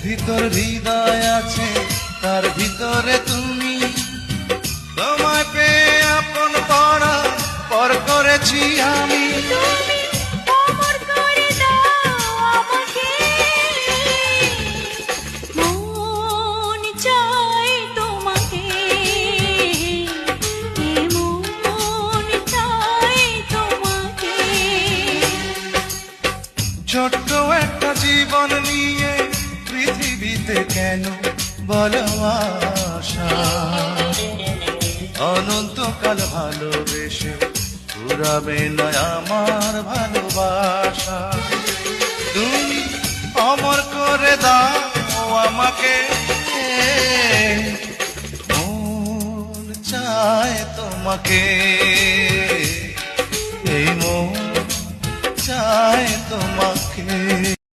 ভিতর হৃদয় আছে, তার ভিতরে তুমি। তোমায় পেয়ে আপন পড়া পর করেছি আমি। তুমি অমর করে দাও আমাকে, মন চায় তোমাকে, মন চায় তোমাকে। ছোট্ট একটা জীবন নিয়ে পৃথিবীতে কেন বলো আশা? অনন্তকাল ভালোবেসে ফুরাবে না আমার ভালোবাসা। তুমি অমর করে দাও আমাকে, মন চায় তোমাকে, এই মন চায় তোমাকে।